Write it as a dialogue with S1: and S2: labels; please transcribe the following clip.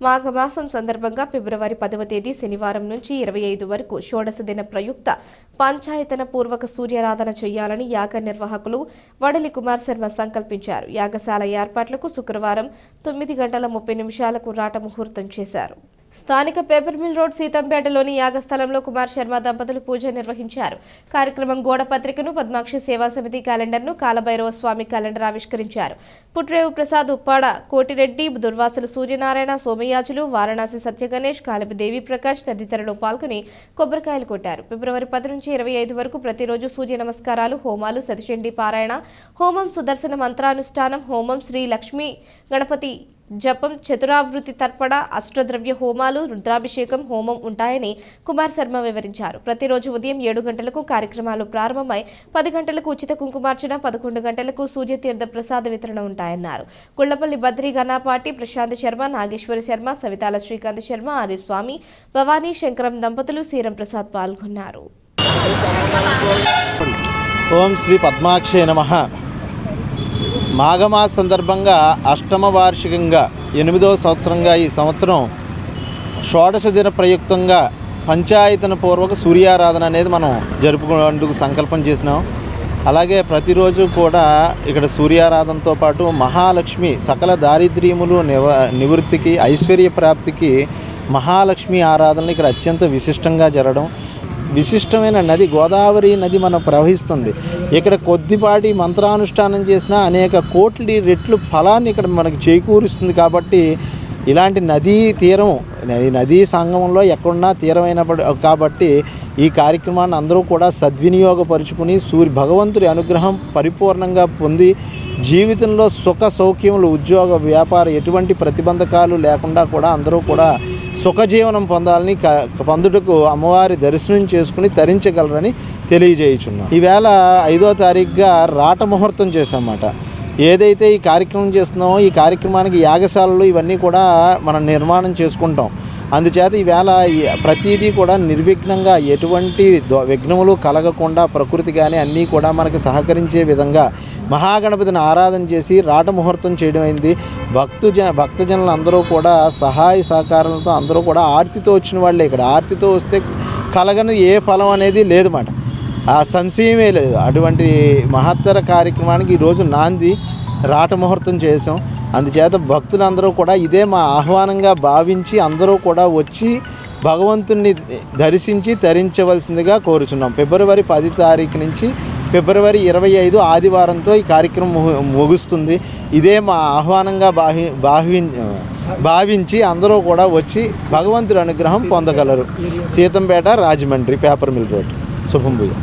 S1: మాఘమాసం సందర్భంగా ఫిబ్రవరి 10వ తేదీ శనివారం నుంచి 25 వరకు షోడశ దిన ప్రయుక్త పంచాయతన పూర్వక సూర్యారాధన చేయాలని యాగ నిర్వాహకులు వడలి కుమార్ శర్మ సంకల్పించారు. యాగశాల ఏర్పాట్లకు శుక్రవారం 9:30 రాట ముహూర్తం చేశారు. స్థానిక పేపర్ మిల్ రోడ్ సీతంపేటలోని యాగస్థలంలో కుమార్ శర్మ దంపతులు పూజ నిర్వహించారు. కార్యక్రమం గోడ పత్రికను, పద్మాక్షి సేవా సమితి క్యాలెండర్ను, కాలభైరవ స్వామి క్యాలెండర్ ఆవిష్కరించారు. పుట్రేవు ప్రసాద్, ఉప్పాడ కోటిరెడ్డి, దుర్వాసుల సూర్యనారాయణ, సోమయాజులు, వారణాసి సత్యగణేష్, కాలపి దేవి ప్రకాష్ తదితరులు పాల్గొని కొబ్బరికాయలు కొట్టారు. ఫిబ్రవరి 10 నుంచి 25 వరకు ప్రతిరోజు సూర్య నమస్కారాలు, హోమాలు, సతిచండీ పారాయణ, హోమం, సుదర్శన మంత్రానుష్ఠానం, హోమం, శ్రీ లక్ష్మీ గణపతి జపం, చతురావృతి తర్పణ, అష్టద్రవ్య హోమాలు, రుద్రాభిషేకం హోమం ఉంటాయని కుమార్ శర్మ వివరించారు. ప్రతిరోజు ఉదయం 7 గంటలకు కార్యక్రమాలు ప్రారంభమై 10 గంటలకు ఉచిత కుంకుమార్చన, 11 గంటలకు సూర్యతీర్థ ప్రసాద వితరణ ఉంటాయన్నారు. గుళ్లపల్లి బద్రి గణపాటి, ప్రశాంత్ శర్మ, నాగేశ్వరి శర్మ, సవితాల శ్రీకాంత్ శర్మ, ఆర్యస్వామి, భవానీ శంకరం దంపతులు, సీరం ప్రసాద్ పాల్గొన్నారు.
S2: ఓం శ్రీ పద్మాక్షే నమః. మాఘమాస సందర్భంగా అష్టమ వార్షికంగా 8వ సంవత్సరంగా ఈ సంవత్సరం షోడశ దిన ప్రయుక్తంగా పంచాయతన పూర్వక సూర్యారాధన అనేది మనం జరుపుకునేందుకు సంకల్పం చేసినాం. అలాగే ప్రతిరోజు కూడా ఇక్కడ సూర్యారాధనతో పాటు మహాలక్ష్మి సకల దారిద్ర్యములు నివృత్తికి, ఐశ్వర్య ప్రాప్తికి మహాలక్ష్మి ఆరాధనలు ఇక్కడ అత్యంత విశిష్టంగా జరగడం. విశిష్టమైన నది గోదావరి నది మనం ప్రవహిస్తుంది. ఇక్కడ కొద్దిపాటి మంత్రానుష్ఠానం చేసినా అనేక కోట్ల రెట్లు ఫలాన్ని ఇక్కడ మనకి చేకూరుస్తుంది. కాబట్టి ఇలాంటి నదీ తీరం, నదీ సంగమంలో ఎక్కడున్నా తీరమైనప్పుడు కాబట్టి ఈ కార్యక్రమాన్ని అందరూ కూడా సద్వినియోగపరుచుకుని భగవంతుడి అనుగ్రహం పరిపూర్ణంగా పొంది జీవితంలో సుఖ సౌఖ్యములు, ఉద్యోగ, వ్యాపార ఎటువంటి ప్రతిబంధకాలు లేకుండా కూడా అందరూ కూడా సుఖజీవనం పొందుటకు అమ్మవారి దర్శనం చేసుకుని తరించగలరని తెలియజేయుచున్నాం. ఈవేళ 5వ తారీఖుగా రాట ముహూర్తం చేసామన్నమాట. ఏదైతే ఈ కార్యక్రమం చేస్తున్నామో ఈ కార్యక్రమానికి యాగశాలలు ఇవన్నీ కూడా మనం నిర్మాణం చేసుకుంటాం. అందుచేత ఈవేళ ప్రతిదీ కూడా నిర్విఘ్నంగా ఎటువంటి విఘ్నములు కలగకుండా ప్రకృతి కానీ అన్నీ కూడా మనకు సహకరించే విధంగా మహాగణపతిని ఆరాధన చేసి రాట ముహూర్తం చేయడం అయింది. భక్తజనులు అందరూ కూడా సహాయ సహకారాలతో అందరూ కూడా ఆర్తితో వచ్చిన వాళ్ళే. ఇక్కడ ఆర్తితో వస్తే కలగని ఏ ఫలం అనేది లేదన్నమాట, ఆ సంశయమే లేదు. అటువంటి మహత్తర కార్యక్రమానికి ఈరోజు నాంది రాట ముహూర్తం చేసాం. అందుచేత భక్తులందరూ కూడా ఇదే మా ఆహ్వానంగా భావించి అందరూ కూడా వచ్చి భగవంతుణ్ణి దర్శించి తరించవలసిందిగా కోరుచున్నాం. ఫిబ్రవరి 10 తారీఖు నుంచి ఫిబ్రవరి 25 ఆదివారంతో ఈ కార్యక్రమం ముగుస్తుంది. ఇదే మా ఆహ్వానంగా భావించి అందరూ కూడా వచ్చి భగవంతుడి అనుగ్రహం పొందగలరు. Seethampeta, Rajahmundry, paper mill road. శుభం భూయా.